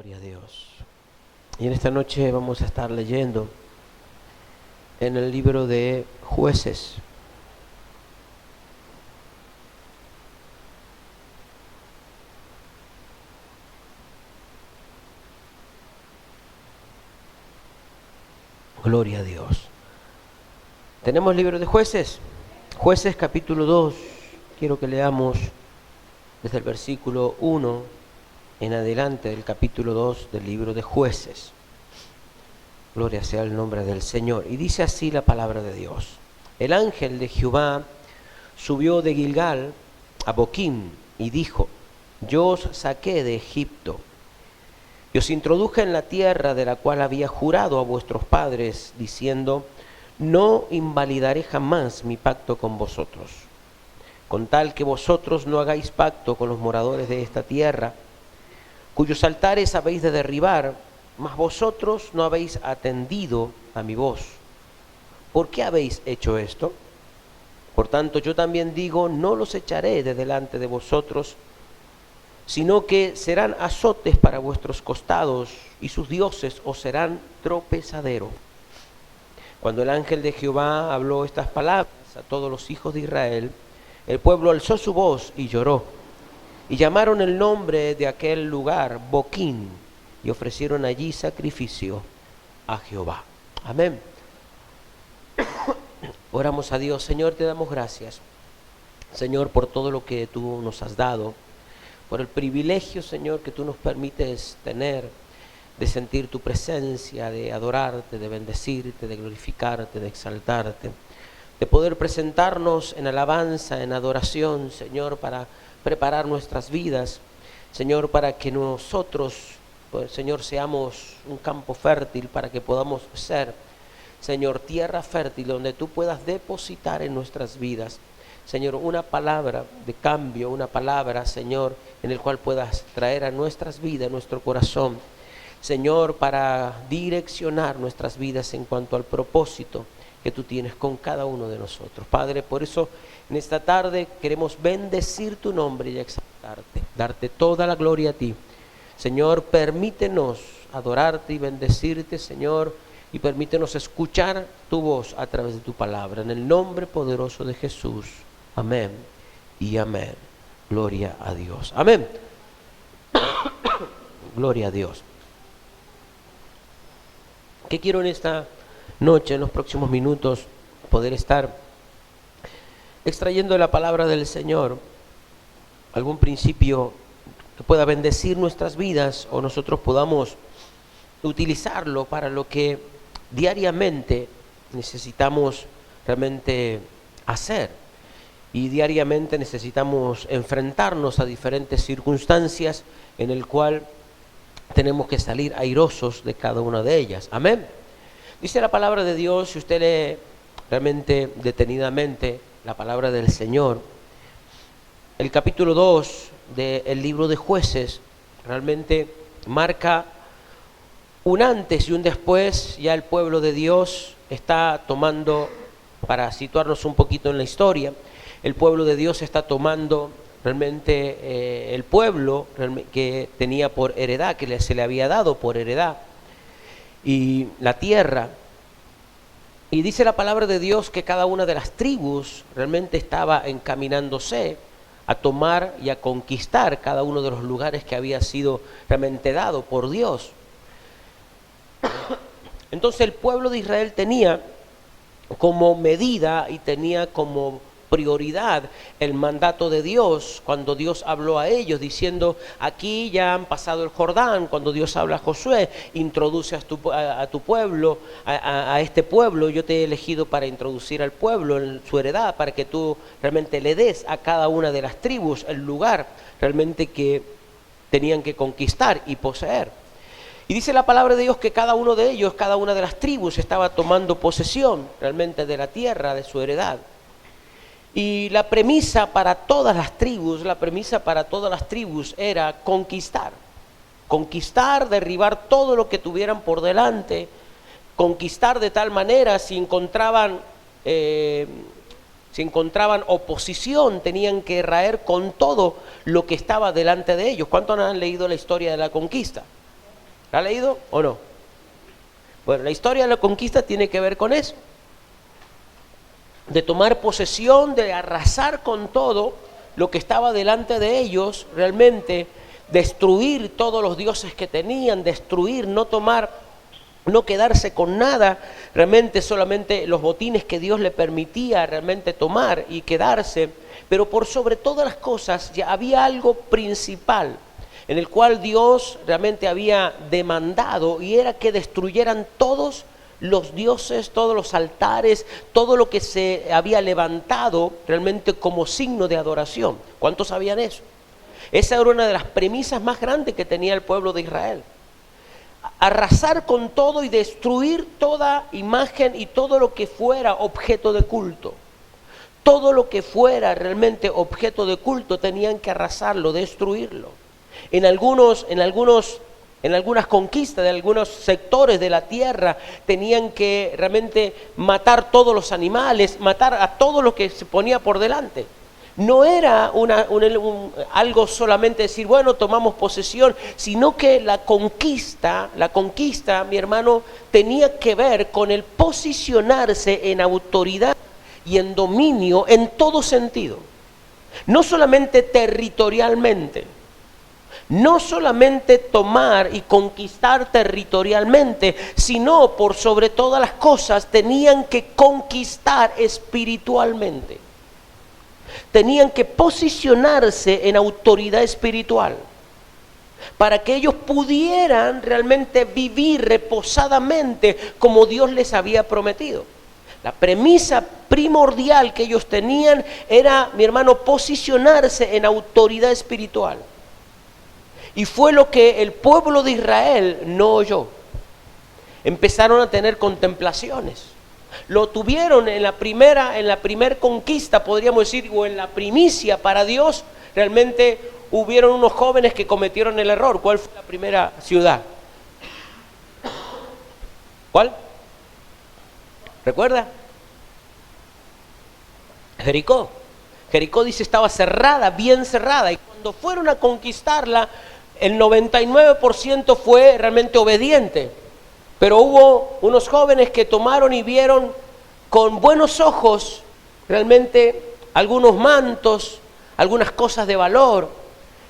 Gloria a Dios. Y en esta noche vamos a estar leyendo en el libro de Jueces. Gloria a Dios. ¿Tenemos libro de Jueces? Jueces capítulo 2. Quiero que leamos desde el versículo 1 en adelante del capítulo 2 del libro de Jueces. Gloria sea el nombre del Señor. Y dice así la palabra de Dios. El ángel de Jehová subió de Gilgal a Boquim y dijo: Yo os saqué de Egipto y os introduje en la tierra de la cual había jurado a vuestros padres, diciendo: No invalidaré jamás mi pacto con vosotros, con tal que vosotros no hagáis pacto con los moradores de esta tierra, cuyos altares habéis de derribar, mas vosotros no habéis atendido a mi voz. ¿Por qué habéis hecho esto? Por tanto, yo también digo: no los echaré de delante de vosotros, sino que serán azotes para vuestros costados, y sus dioses os serán tropezadero. Cuando el ángel de Jehová habló estas palabras a todos los hijos de Israel, el pueblo alzó su voz y lloró, y llamaron el nombre de aquel lugar Boquim, y ofrecieron allí sacrificio a Jehová. Amén. Oramos a Dios. Señor, te damos gracias, Señor, por todo lo que tú nos has dado, por el privilegio, Señor, que tú nos permites tener de sentir tu presencia, de adorarte, de bendecirte, de glorificarte, de exaltarte, de poder presentarnos en alabanza, en adoración, Señor, para preparar nuestras vidas, Señor, para que nosotros, pues, Señor, seamos un campo fértil, para que podamos ser, Señor, tierra fértil donde tú puedas depositar en nuestras vidas, Señor, una palabra de cambio, una palabra, Señor, en el cual puedas traer a nuestras vidas, nuestro corazón, Señor, para direccionar nuestras vidas en cuanto al propósito que tú tienes con cada uno de nosotros. Padre, por eso en esta tarde queremos bendecir tu nombre y exaltarte, darte toda la gloria a ti. Señor, permítenos adorarte y bendecirte, Señor, y permítenos escuchar tu voz a través de tu palabra. En el nombre poderoso de Jesús. Amén y amén. Gloria a Dios. Amén. Gloria a Dios. ¿Qué quiero en esta noche, en los próximos minutos, poder estar extrayendo de la palabra del Señor algún principio que pueda bendecir nuestras vidas o nosotros podamos utilizarlo para lo que diariamente necesitamos realmente hacer? Y diariamente necesitamos enfrentarnos a diferentes circunstancias en el cual tenemos que salir airosos de cada una de ellas. Amén. Dice la palabra de Dios, si usted lee realmente detenidamente la palabra del Señor, el capítulo 2 del libro de Jueces realmente marca un antes y un después. Ya el pueblo de Dios está tomando, para situarnos un poquito en la historia, el pueblo de Dios está tomando realmente el pueblo que tenía por heredad, que se le había dado por heredad, y la tierra. Y dice la palabra de Dios que cada una de las tribus realmente estaba encaminándose a tomar y a conquistar cada uno de los lugares que había sido realmente dado por Dios. Entonces el pueblo de Israel tenía como medida y tenía como prioridad el mandato de Dios cuando Dios habló a ellos diciendo: aquí ya han pasado el Jordán. Cuando Dios habla a Josué, introduce a tu pueblo, a este pueblo, yo te he elegido para introducir al pueblo en su heredad, para que tú realmente le des a cada una de las tribus el lugar realmente que tenían que conquistar y poseer. Y dice la palabra de Dios que cada uno de ellos, cada una de las tribus estaba tomando posesión realmente de la tierra, de su heredad. Y la premisa para todas las tribus, era conquistar, derribar todo lo que tuvieran por delante, conquistar de tal manera si encontraban oposición, tenían que raer con todo lo que estaba delante de ellos. ¿Cuántos han leído la historia de la conquista? ¿La ha leído o no? Bueno, la historia de la conquista tiene que ver con eso. De tomar posesión, de arrasar con todo lo que estaba delante de ellos, realmente destruir todos los dioses que tenían, destruir, no tomar, no quedarse con nada, realmente solamente los botines que Dios le permitía realmente tomar y quedarse. Pero por sobre todas las cosas ya había algo principal en el cual Dios realmente había demandado, y era que destruyeran todos los dioses, todos los altares, todo lo que se había levantado realmente como signo de adoración. ¿Cuántos sabían eso? Esa era una de las premisas más grandes que tenía el pueblo de Israel. Arrasar con todo y destruir toda imagen y todo lo que fuera objeto de culto. Todo lo que fuera realmente objeto de culto tenían que arrasarlo, destruirlo. En algunas conquistas de algunos sectores de la tierra tenían que realmente matar todos los animales, matar a todo lo que se ponía por delante. No era algo solamente decir, bueno, tomamos posesión, sino que la conquista, mi hermano, tenía que ver con el posicionarse en autoridad y en dominio en todo sentido. No solamente territorialmente, no solamente tomar y conquistar territorialmente, sino por sobre todas las cosas tenían que conquistar espiritualmente. Tenían que posicionarse en autoridad espiritual para que ellos pudieran realmente vivir reposadamente como Dios les había prometido. La premisa primordial que ellos tenían era, mi hermano, posicionarse en autoridad espiritual. Y fue lo que el pueblo de Israel no oyó. Empezaron a tener contemplaciones. Lo tuvieron en la primera conquista, podríamos decir, o en la primicia para Dios. Realmente hubieron unos jóvenes que cometieron el error. ¿Cuál fue la primera ciudad? ¿Cuál? ¿Recuerda? Jericó. Jericó, dice, estaba cerrada, bien cerrada. Y cuando fueron a conquistarla, el 99% fue realmente obediente. Pero hubo unos jóvenes que tomaron y vieron con buenos ojos realmente algunos mantos, algunas cosas de valor.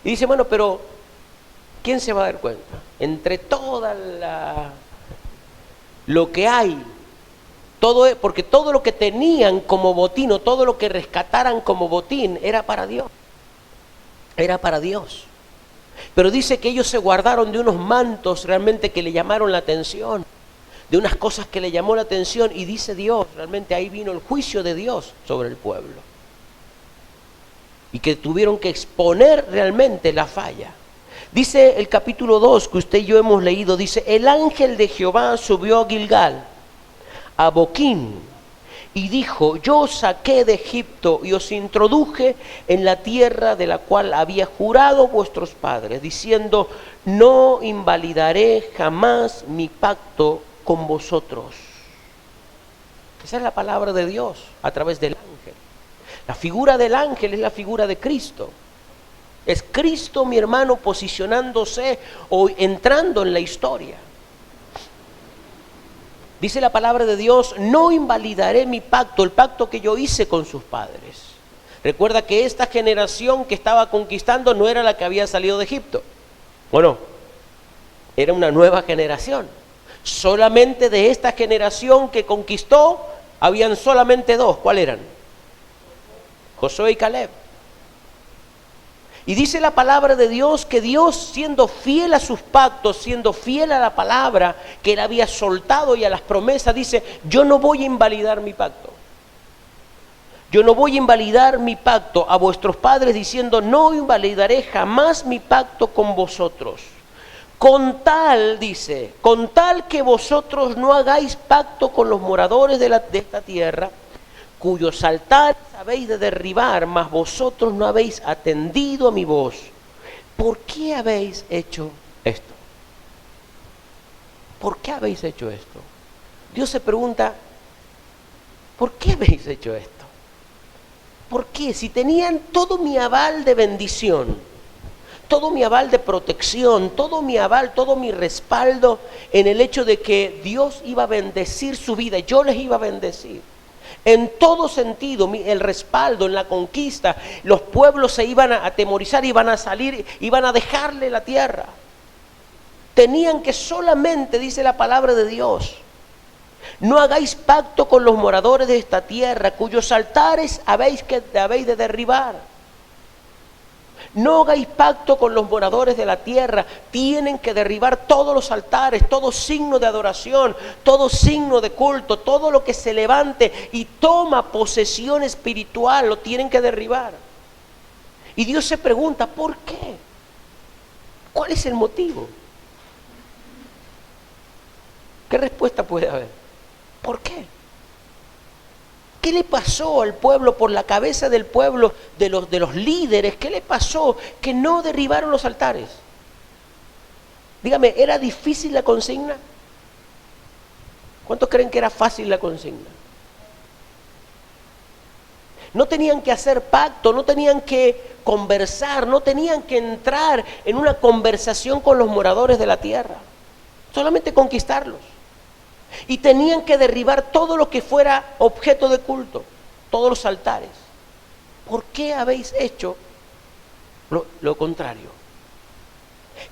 Y dice, bueno, pero ¿quién se va a dar cuenta? Entre toda lo que hay, porque todo lo que tenían como botín, o todo lo que rescataran como botín, era para Dios. Era para Dios. Pero dice que ellos se guardaron de unos mantos realmente que le llamaron la atención, de unas cosas que le llamó la atención, y dice Dios, realmente ahí vino el juicio de Dios sobre el pueblo. Y que tuvieron que exponer realmente la falla. Dice el capítulo 2 que usted y yo hemos leído, dice, el ángel de Jehová subió a Gilgal, a Boquín, y dijo, yo os saqué de Egipto y os introduje en la tierra de la cual había jurado vuestros padres, diciendo, no invalidaré jamás mi pacto con vosotros. Esa es la palabra de Dios a través del ángel. La figura del ángel es la figura de Cristo. Es Cristo, mi hermano, posicionándose o entrando en la historia. Dice la palabra de Dios, no invalidaré mi pacto, el pacto que yo hice con sus padres. Recuerda que esta generación que estaba conquistando no era la que había salido de Egipto. Bueno, era una nueva generación. Solamente de esta generación que conquistó, habían solamente dos. ¿Cuáles eran? Josué y Caleb. Y dice la palabra de Dios que Dios, siendo fiel a sus pactos, siendo fiel a la palabra que él había soltado y a las promesas, dice, yo no voy a invalidar mi pacto. Yo no voy a invalidar mi pacto a vuestros padres, diciendo, no invalidaré jamás mi pacto con vosotros. Con tal, dice, con tal que vosotros no hagáis pacto con los moradores de esta tierra, cuyos altares habéis de derribar, mas vosotros no habéis atendido a mi voz. ¿Por qué habéis hecho esto? ¿Por qué habéis hecho esto? Dios se pregunta, ¿por qué habéis hecho esto? ¿Por qué? Si tenían todo mi aval de bendición, todo mi aval de protección, todo mi aval, todo mi respaldo en el hecho de que Dios iba a bendecir su vida, yo les iba a bendecir. En todo sentido, el respaldo en la conquista, los pueblos se iban a atemorizar, iban a salir, iban a dejarle la tierra. Tenían que solamente, dice la palabra de Dios, no hagáis pacto con los moradores de esta tierra, cuyos altares habéis de derribar. No hagáis pacto con los moradores de la tierra. Tienen que derribar todos los altares, todo signo de adoración, todo signo de culto, todo lo que se levante y toma posesión espiritual, lo tienen que derribar. Y Dios se pregunta, ¿por qué? ¿Cuál es el motivo? ¿Qué respuesta puede haber? ¿Por qué? ¿Qué le pasó al pueblo, por la cabeza del pueblo, de los líderes? ¿Qué le pasó que no derribaron los altares? Dígame, ¿era difícil la consigna? ¿Cuántos creen que era fácil la consigna? No tenían que hacer pacto, no tenían que conversar, no tenían que entrar en una conversación con los moradores de la tierra. Solamente conquistarlos. Y tenían que derribar todo lo que fuera objeto de culto, todos los altares. ¿Por qué habéis hecho lo contrario?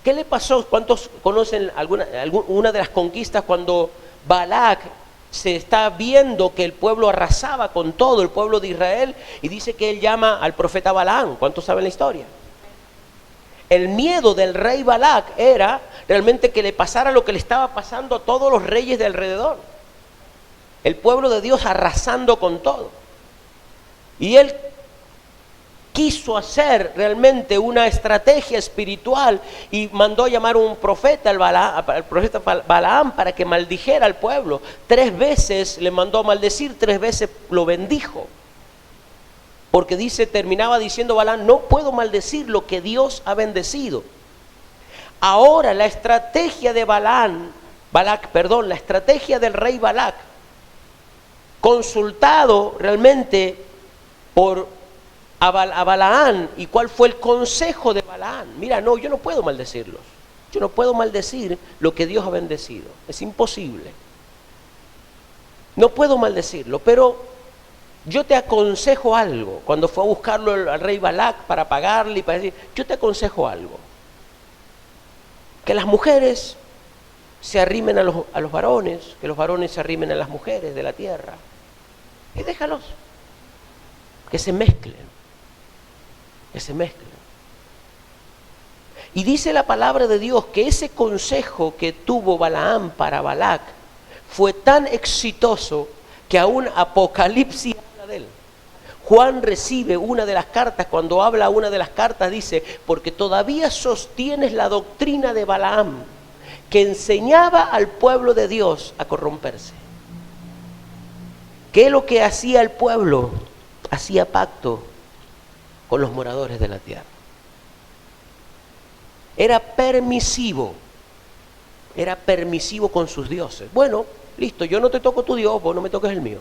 ¿Qué le pasó? ¿Cuántos conocen una de las conquistas cuando Balac se está viendo que el pueblo arrasaba con todo el pueblo de Israel y dice que él llama al profeta Balaam? ¿Cuántos saben la historia? El miedo del rey Balac era realmente que le pasara lo que le estaba pasando a todos los reyes de alrededor. El pueblo de Dios arrasando con todo. Y él quiso hacer realmente una estrategia espiritual y mandó a llamar a un profeta, al profeta Balaam, para que maldijera al pueblo. 3 veces le mandó a maldecir, 3 veces lo bendijo. Porque terminaba diciendo Balaam, no puedo maldecir lo que Dios ha bendecido. Ahora la estrategia de la estrategia del rey Balac, consultado realmente a Balaam, y cuál fue el consejo de Balaam. Mira, no, yo no puedo maldecirlos. Yo no puedo maldecir lo que Dios ha bendecido. Es imposible. No puedo maldecirlo, pero yo te aconsejo algo. Cuando fue a buscarlo al rey Balac para pagarle y para decir, yo te aconsejo algo. Que las mujeres se arrimen a los varones, que los varones se arrimen a las mujeres de la tierra. Y déjalos. Que se mezclen. Que se mezclen. Y dice la palabra de Dios que ese consejo que tuvo Balaam para Balac fue tan exitoso que aún Apocalipsis habla de él. Juan recibe una de las cartas, cuando habla una de las cartas dice, porque todavía sostienes la doctrina de Balaam, que enseñaba al pueblo de Dios a corromperse. ¿Qué es lo que hacía el pueblo? Hacía pacto con los moradores de la tierra. Era permisivo con sus dioses. Bueno, listo, yo no te toco tu Dios, vos no me toques el mío.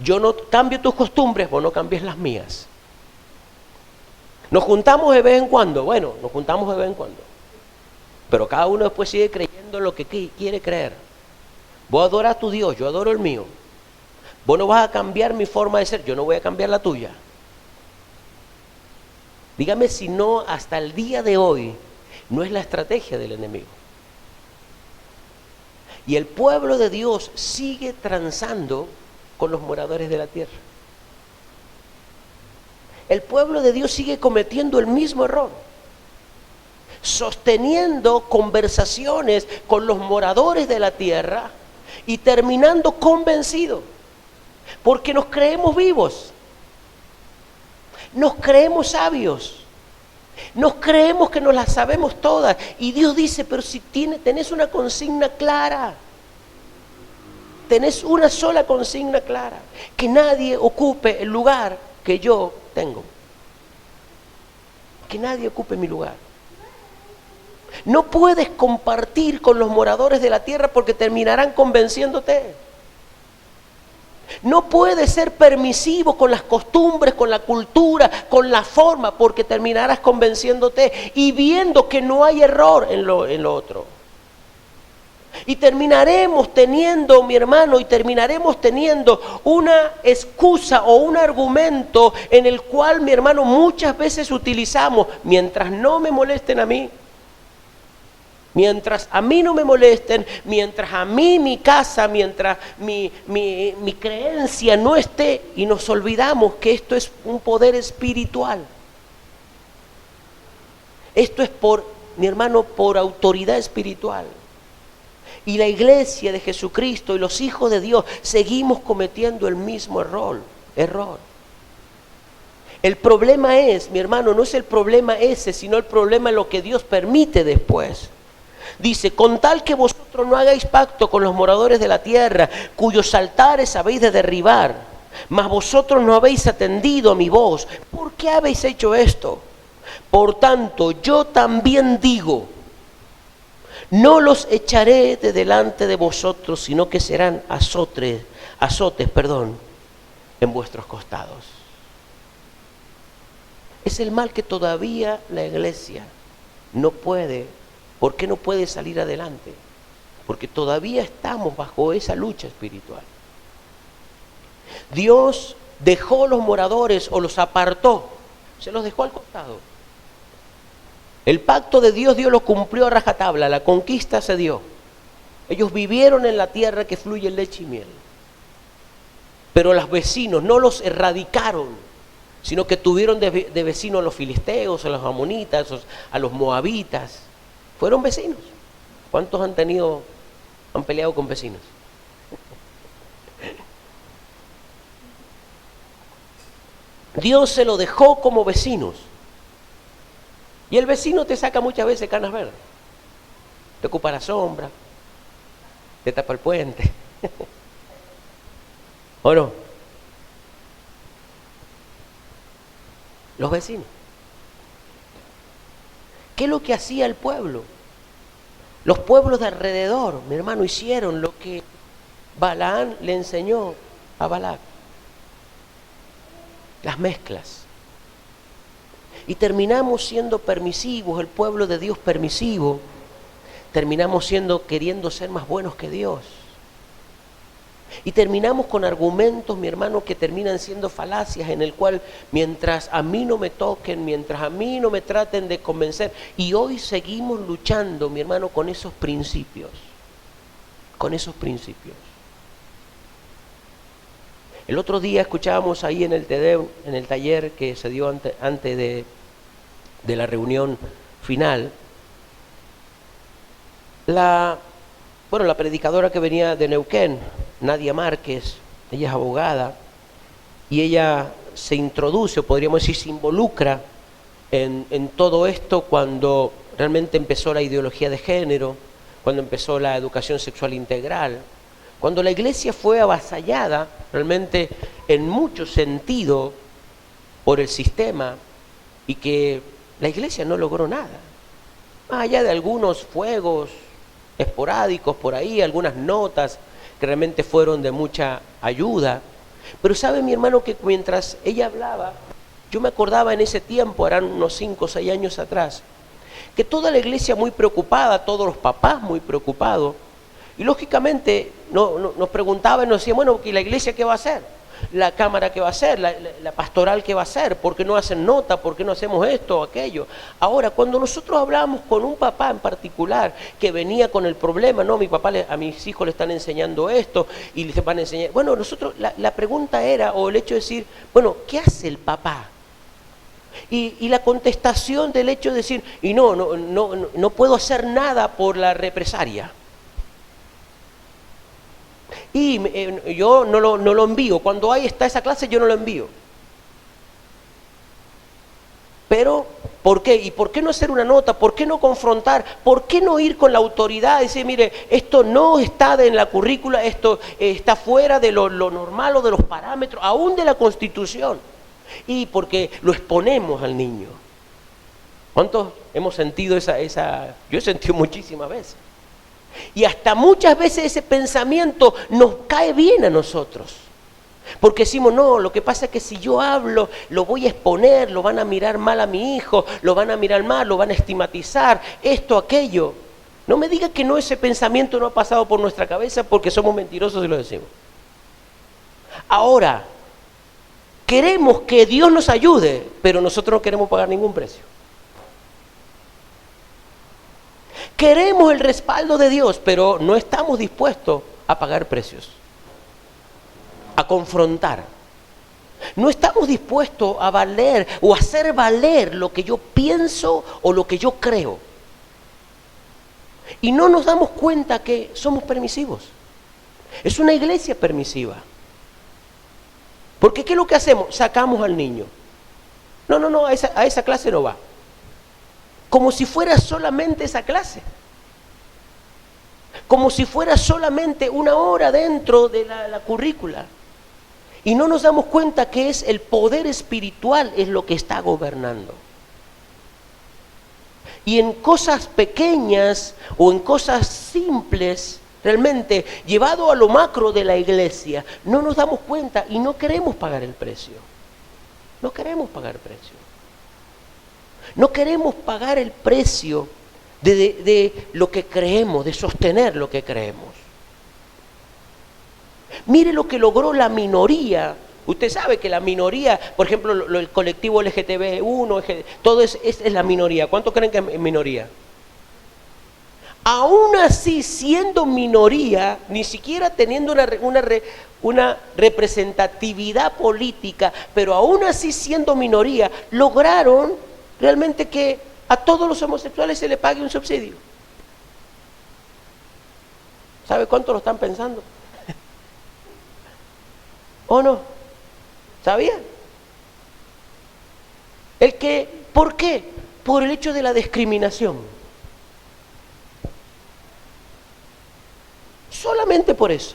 Yo no cambio tus costumbres, vos no cambies las mías. Nos juntamos de vez en cuando, bueno, nos juntamos de vez en cuando. Pero cada uno después sigue creyendo en lo que quiere creer. Vos adorás a tu Dios, yo adoro el mío. Vos no vas a cambiar mi forma de ser, yo no voy a cambiar la tuya. Dígame si no, hasta el día de hoy, no es la estrategia del enemigo. Y el pueblo de Dios sigue transando con los moradores de la tierra. El pueblo de Dios sigue cometiendo el mismo error, sosteniendo conversaciones con los moradores de la tierra y terminando convencidos, porque nos creemos vivos, nos creemos sabios, nos creemos que nos las sabemos todas. Y Dios dice, pero si tenés una consigna clara, tenés una sola consigna clara, que nadie ocupe el lugar que yo tengo. Que nadie ocupe mi lugar. No puedes compartir con los moradores de la tierra porque terminarán convenciéndote. No puedes ser permisivo con las costumbres, con la cultura, con la forma, porque terminarás convenciéndote y viendo que no hay error en lo otro. Y terminaremos teniendo, mi hermano, una excusa o un argumento en el cual, mi hermano, muchas veces utilizamos: mientras no me molesten a mí, mientras a mí no me molesten, mientras a mí mi casa, mientras mi creencia no esté, y nos olvidamos que esto es un poder espiritual. Esto es mi hermano, por autoridad espiritual. Y la iglesia de Jesucristo y los hijos de Dios seguimos cometiendo el mismo error. El problema es, mi hermano, no es el problema ese, sino el problema es lo que Dios permite después. Dice: con tal que vosotros no hagáis pacto con los moradores de la tierra, cuyos altares habéis de derribar, mas vosotros no habéis atendido a mi voz. ¿Por qué habéis hecho esto? Por tanto, yo también digo: no los echaré de delante de vosotros, sino que serán azotes, en vuestros costados. Es el mal que todavía la iglesia no puede. ¿Por qué no puede salir adelante? Porque todavía estamos bajo esa lucha espiritual. Dios dejó los moradores o los apartó, se los dejó al costado. El pacto de Dios lo cumplió a rajatabla, la conquista se dio. Ellos vivieron en la tierra que fluye leche y miel. Pero los vecinos no los erradicaron, sino que tuvieron de vecinos a los filisteos, a los amonitas, a los moabitas. Fueron vecinos. ¿Cuántos han peleado con vecinos? Dios se lo dejó como vecinos. Y el vecino te saca muchas veces canas verdes. Te ocupa la sombra, te tapa el puente. ¿O no? Los vecinos. ¿Qué es lo que hacía el pueblo? Los pueblos de alrededor, mi hermano, hicieron lo que Balaán le enseñó a Balac. Las mezclas. Y terminamos siendo permisivos, el pueblo de Dios permisivo. Terminamos queriendo ser más buenos que Dios. Y terminamos con argumentos, mi hermano, que terminan siendo falacias, en el cual mientras a mí no me toquen, mientras a mí no me traten de convencer. Y hoy seguimos luchando, mi hermano, con esos principios. Con esos principios. El otro día escuchábamos ahí en el Tedeum, en el taller que se dio antes de la reunión final, la predicadora que venía de Neuquén, Nadia Márquez. Ella es abogada y ella se introduce, o podríamos decir se involucra en todo esto cuando realmente empezó la ideología de género, cuando empezó la educación sexual integral, cuando la iglesia fue avasallada realmente en mucho sentido por el sistema, y que la iglesia no logró nada, más allá de algunos fuegos esporádicos por ahí, algunas notas que realmente fueron de mucha ayuda. Pero sabe, mi hermano, que mientras ella hablaba, yo me acordaba en ese tiempo, eran unos 5 o 6 años atrás, que toda la iglesia muy preocupada, todos los papás muy preocupados, y lógicamente nos preguntaban y nos decían: bueno, ¿y la iglesia qué va a hacer? ¿La cámara qué va a hacer? ¿La pastoral qué va a hacer? ¿Por qué no hacen nota? ¿Por qué no hacemos esto o aquello? Ahora, cuando nosotros hablamos con un papá en particular que venía con el problema: no, mi papá a mis hijos le están enseñando esto y les van a enseñar. Bueno, nosotros, la pregunta era, o el hecho de decir, bueno, ¿qué hace el papá? Y la contestación del hecho de decir: y no puedo hacer nada por la represalia. Y yo no lo envío. Cuando está esa clase, yo no lo envío. Pero, ¿por qué? ¿Y por qué no hacer una nota? ¿Por qué no confrontar? ¿Por qué no ir con la autoridad y decir: mire, esto no está en la currícula, esto está fuera de lo normal o de los parámetros, aún de la Constitución? Y porque lo exponemos al niño. ¿Cuántos hemos sentido esa? Yo he sentido muchísimas veces. Y hasta muchas veces ese pensamiento nos cae bien a nosotros. Porque decimos, no, lo que pasa es que si yo hablo, lo voy a exponer, lo van a mirar mal a mi hijo, lo van a mirar mal, lo van a estigmatizar, esto, aquello. No me diga que no, ese pensamiento no ha pasado por nuestra cabeza porque somos mentirosos y lo decimos. Ahora, queremos que Dios nos ayude, pero nosotros no queremos pagar ningún precio. Queremos el respaldo de Dios, pero no estamos dispuestos a pagar precios, a confrontar. No estamos dispuestos a valer o a hacer valer lo que yo pienso o lo que yo creo. Y no nos damos cuenta que somos permisivos. Es una iglesia permisiva. Porque ¿qué es lo que hacemos? Sacamos al niño. No, a esa clase no va. Como si fuera solamente esa clase. Como si fuera solamente una hora dentro de la currícula. Y no nos damos cuenta que es el poder espiritual es lo que está gobernando. Y en cosas pequeñas o en cosas simples, realmente llevado a lo macro de la iglesia, no nos damos cuenta y no queremos pagar el precio. No queremos pagar precio. No queremos pagar el precio de lo que creemos, de sostener lo que creemos. Mire lo que logró la minoría. Usted sabe que la minoría, por ejemplo, el colectivo LGTB1, todo es la minoría. ¿Cuántos creen que es minoría? Aún así, siendo minoría, ni siquiera teniendo una representatividad política, pero aún así siendo minoría, lograron realmente que a todos los homosexuales se les pague un subsidio. ¿Sabe cuánto lo están pensando? ¿O no? ¿Sabía? ¿Por qué? Por el hecho de la discriminación. Solamente por eso.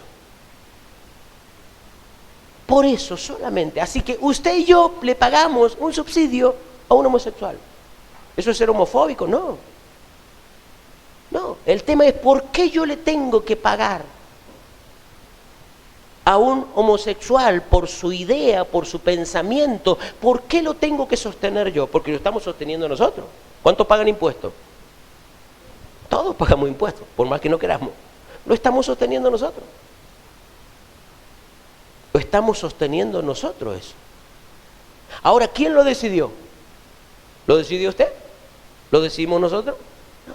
Por eso solamente. Así que usted y yo le pagamos un subsidio a un homosexual. ¿Eso es ser homofóbico? No. No, el tema es ¿por qué yo le tengo que pagar a un homosexual por su idea, por su pensamiento? ¿Por qué lo tengo que sostener yo? Porque lo estamos sosteniendo nosotros. ¿Cuántos pagan impuestos? Todos pagamos impuestos, por más que no queramos. Lo estamos sosteniendo nosotros. Lo estamos sosteniendo nosotros eso. Ahora, ¿quién lo decidió? ¿Lo decidió usted? ¿Lo decidimos nosotros? No.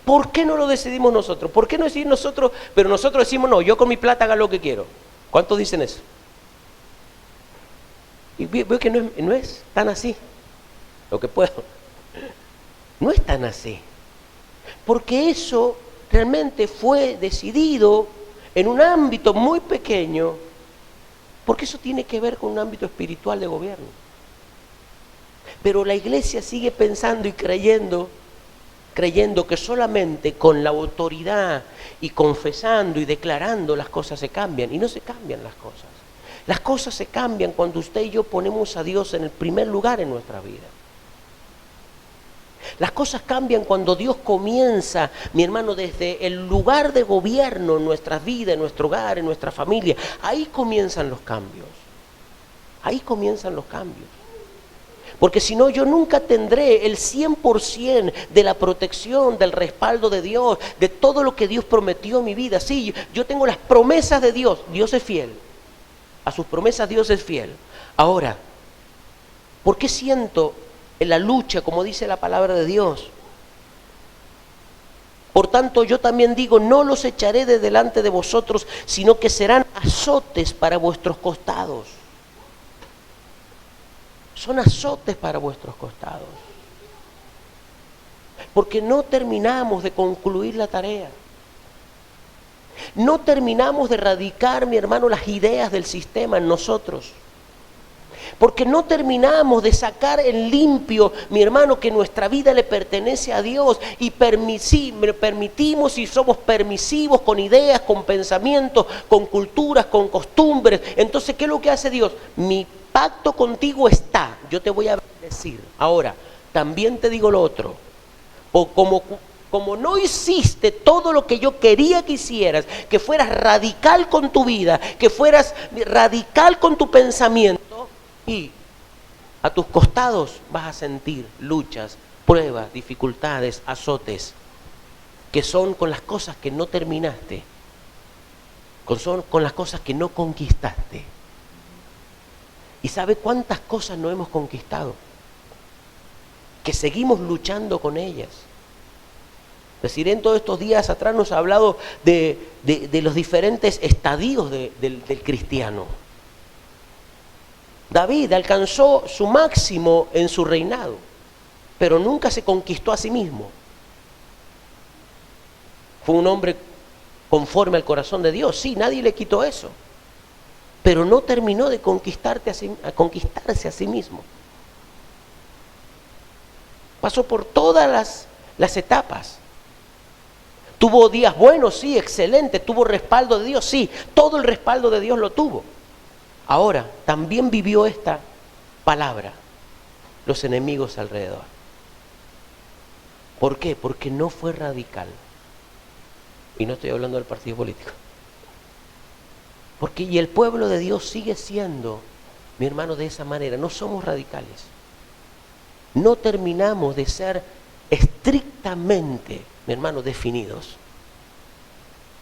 ¿Por qué no lo decidimos nosotros? ¿Por qué no decidimos nosotros? Pero nosotros decimos, no, yo con mi plata haga lo que quiero. ¿Cuántos dicen eso? Y veo que no es tan así. Lo que puedo. No es tan así. Porque eso realmente fue decidido en un ámbito muy pequeño, porque eso tiene que ver con un ámbito espiritual de gobierno. Pero la iglesia sigue pensando y creyendo que solamente con la autoridad y confesando y declarando las cosas se cambian. Y no se cambian las cosas. Las cosas se cambian cuando usted y yo ponemos a Dios en el primer lugar en nuestra vida. Las cosas cambian cuando Dios comienza, mi hermano, desde el lugar de gobierno en nuestras vidas, en nuestro hogar, en nuestra familia. Ahí comienzan los cambios. Ahí comienzan los cambios. Porque si no, yo nunca tendré el 100% de la protección, del respaldo de Dios, de todo lo que Dios prometió en mi vida. Sí, yo tengo las promesas de Dios. Dios es fiel. A sus promesas Dios es fiel. Ahora, ¿por qué siento en la lucha, como dice la palabra de Dios? Por tanto, yo también digo, no los echaré de delante de vosotros, sino que serán azotes para vuestros costados. Son azotes para vuestros costados. Porque no terminamos de concluir la tarea. No terminamos de erradicar, mi hermano, las ideas del sistema en nosotros. Porque no terminamos de sacar en limpio, mi hermano, que nuestra vida le pertenece a Dios y permitimos y somos permisivos con ideas, con pensamientos, con culturas, con costumbres. Entonces, ¿qué es lo que hace Dios? Mi pacto contigo está, yo te voy a bendecir. Ahora, también te digo lo otro, o como como no hiciste todo lo que yo quería que hicieras, que fueras radical con tu vida, que fueras radical con tu pensamiento, y a tus costados vas a sentir luchas, pruebas, dificultades, azotes, que son con las cosas que no terminaste, son con las cosas que no conquistaste. ¿Y sabe cuántas cosas no hemos conquistado? Que seguimos luchando con ellas. Es decir, en todos estos días atrás nos ha hablado de los diferentes estadios del cristiano. David alcanzó su máximo en su reinado, pero nunca se conquistó a sí mismo. Fue un hombre conforme al corazón de Dios, sí, nadie le quitó eso, pero no terminó de conquistarse a sí mismo. Pasó por todas las etapas. Tuvo días buenos, sí, excelente. Tuvo respaldo de Dios, sí. Todo el respaldo de Dios lo tuvo. Ahora, también vivió esta palabra, los enemigos alrededor. ¿Por qué? Porque no fue radical. Y no estoy hablando del partido político. Y el pueblo de Dios sigue siendo, mi hermano, de esa manera. No somos radicales. No terminamos de ser estrictamente, mi hermano, definidos.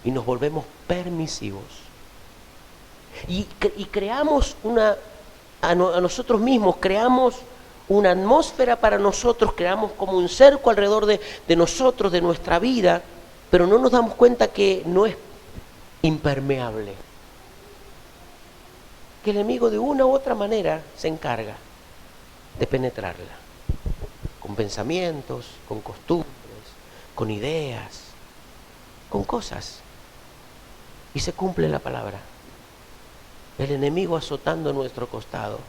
Y nos volvemos permisivos. Y creamos a nosotros mismos, creamos una atmósfera para nosotros, creamos como un cerco alrededor de nosotros, de nuestra vida, pero no nos damos cuenta que no es impermeable. Que el enemigo de una u otra manera se encarga de penetrarla. Con pensamientos, con costumbres, con ideas, con cosas. Y se cumple la palabra. El enemigo azotando nuestro costado,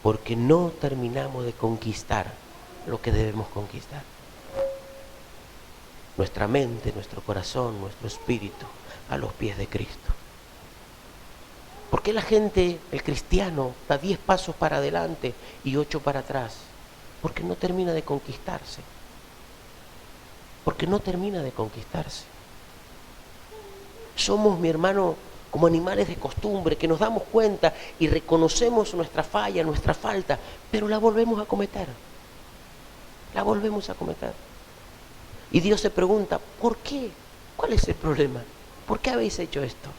porque no terminamos de conquistar lo que debemos conquistar. Nuestra mente, nuestro corazón, nuestro espíritu, a los pies de Cristo. ¿Por qué la gente, el cristiano, da 10 pasos para adelante y 8 para atrás? Porque no termina de conquistarse. Porque no termina de conquistarse. Somos, mi hermano, como animales de costumbre, que nos damos cuenta y reconocemos nuestra falla, nuestra falta, pero la volvemos a cometer. La volvemos a cometer. Y Dios se pregunta, ¿por qué? ¿Cuál es el problema? ¿Por qué habéis hecho esto?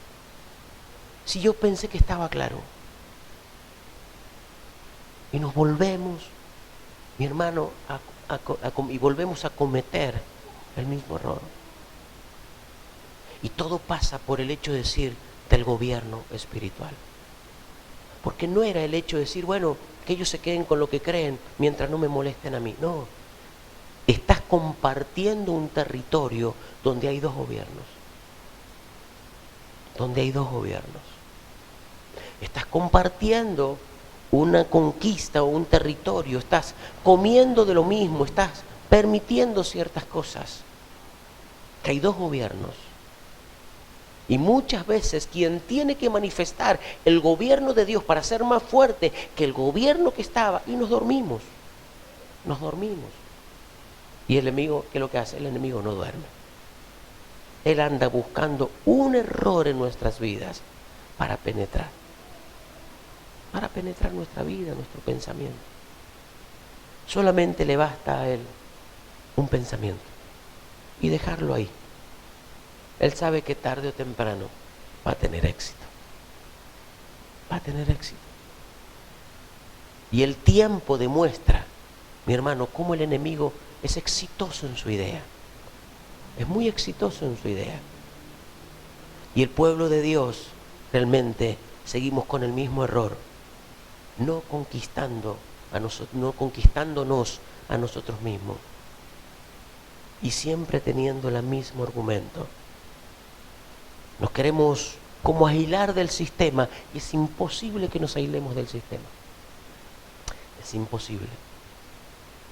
Si yo pensé que estaba claro. Y nos volvemos, mi hermano, y volvemos a cometer el mismo error. Y todo pasa por el hecho de decir del gobierno espiritual. Porque no era el hecho de decir, bueno, que ellos se queden con lo que creen mientras no me molesten a mí. No. Estás compartiendo un territorio donde hay dos gobiernos. Donde hay dos gobiernos. Estás compartiendo una conquista o un territorio. Estás comiendo de lo mismo. Estás permitiendo ciertas cosas. Que hay dos gobiernos. Y muchas veces quien tiene que manifestar el gobierno de Dios para ser más fuerte que el gobierno que estaba, y nos dormimos. Nos dormimos. Y el enemigo, ¿qué es lo que hace? El enemigo no duerme. Él anda buscando un error en nuestras vidas para penetrar. Para penetrar nuestra vida, nuestro pensamiento. Solamente le basta a él un pensamiento y dejarlo ahí. Él sabe que tarde o temprano va a tener éxito. Va a tener éxito. Y el tiempo demuestra, mi hermano, cómo el enemigo es exitoso en su idea. Es muy exitoso en su idea. Y el pueblo de Dios realmente seguimos con el mismo error. No conquistándonos a nosotros mismos. Y siempre teniendo el mismo argumento. Nos queremos como aislar del sistema y es imposible que nos aislemos del sistema. Es imposible.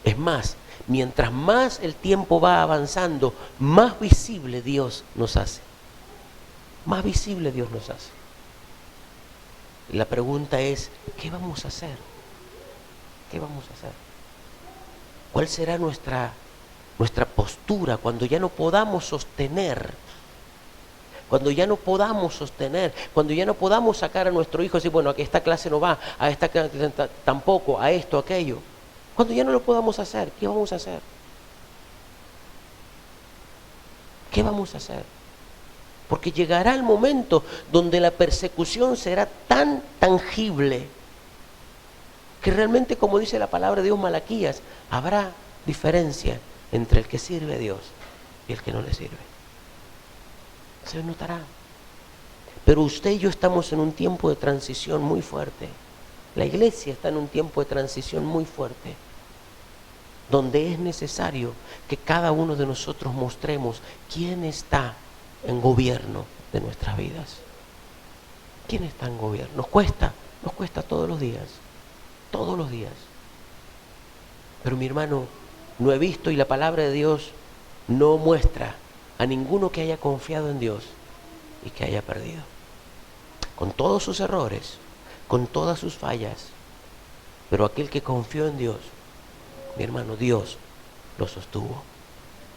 Es más, mientras más el tiempo va avanzando, más visible Dios nos hace. Más visible Dios nos hace. Y la pregunta es, ¿qué vamos a hacer? ¿Qué vamos a hacer? ¿Cuál será nuestra nuestra postura, cuando ya no podamos sostener, cuando ya no podamos sostener, cuando ya no podamos sacar a nuestro hijo y decir, bueno, a esta clase no va, a esta clase tampoco, a esto, a aquello. Cuando ya no lo podamos hacer, ¿qué vamos a hacer? ¿Qué vamos a hacer? Porque llegará el momento donde la persecución será tan tangible que realmente, como dice la palabra de Dios, Malaquías, habrá diferencia entre el que sirve a Dios y el que no le sirve. Se notará. Pero usted y yo estamos en un tiempo de transición muy fuerte. La iglesia está en un tiempo de transición muy fuerte, donde es necesario que cada uno de nosotros mostremos quién está en gobierno de nuestras vidas. ¿Quién está en gobierno? Nos cuesta todos los días, todos los días. Pero mi hermano, no he visto, y la palabra de Dios no muestra a ninguno que haya confiado en Dios y que haya perdido. Con todos sus errores, con todas sus fallas, pero aquel que confió en Dios, mi hermano, Dios lo sostuvo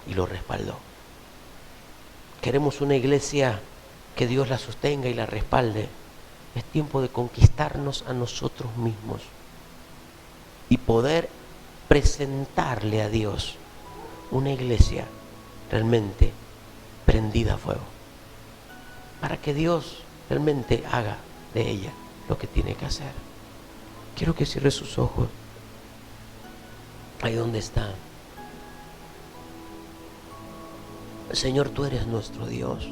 y lo respaldó. Queremos una iglesia que Dios la sostenga y la respalde. Es tiempo de conquistarnos a nosotros mismos y poder presentarle a Dios una iglesia realmente prendida a fuego, para que Dios realmente haga de ella lo que tiene que hacer. Quiero que cierre sus ojos ahí donde está. Señor, tú eres nuestro Dios.